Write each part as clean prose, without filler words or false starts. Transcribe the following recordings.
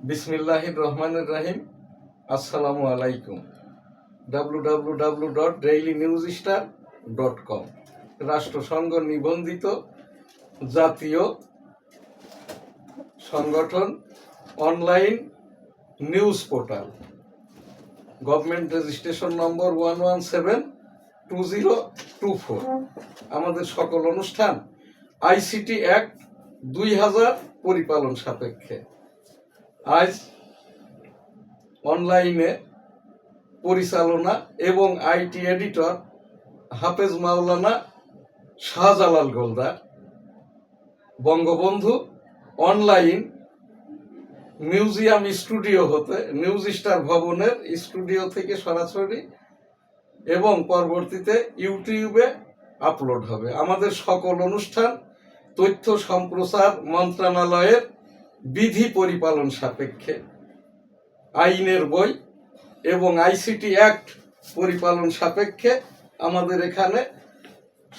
বিসমিল্লাহির রহমানির রহিম। আসসালামু আলাইকুম। www.dailynewsstar.com রাষ্ট্রসংঘ নিবন্ধিত জাতীয় সংগঠন online news portal, government registration number 1172024। আমাদের সকল অনুষ্ঠান আইসিটি অ্যাক্ট 2000 পরিপালন সাপেক্ষে। আজ অনলাইনে পরিচালনা এবং IT editor Hafez Maulana Shahjalal Goldar Bangabandhu online museum studio হতে নিউজ স্টার ভবনের স্টুডিও থেকে সরাসরি এবং পরবর্তীতে ইউটিউবে আপলোড হবে। আমাদের সকল অনুষ্ঠান তথ্য সম্প্রচার মন্ত্রণালয়ের বিধি পরিপালন সাপেক্ষে, আইনের বই এবং আইসিটি অ্যাক্ট পরিপালন সাপেক্ষে আমাদের এখানে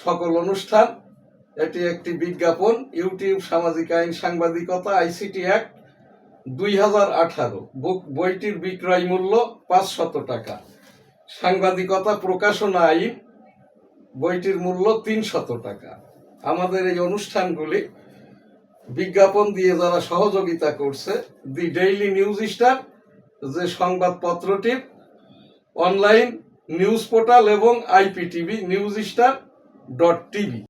সকল অনুষ্ঠান। এটি একটি বিজ্ঞাপন। ইউটিউব, সামাজিক আইন, সাংবাদিকতা, আইসিটি অ্যাক্ট 2018। বইটির বিক্রয় মূল্য 500 টাকা। সাংবাদিকতা প্রকাশনা আইন, বইটির মূল্য 300 টাকা। আমাদের এই অনুষ্ঠানগুলি বিজ্ঞাপন দিয়ে যারা সহযোগিতা করছে, দি ডেইলি নিউজ স্টার যে সংবাদপত্রটির অনলাইন নিউজ পোর্টাল এবং IPTV নিউজ স্টার .tv।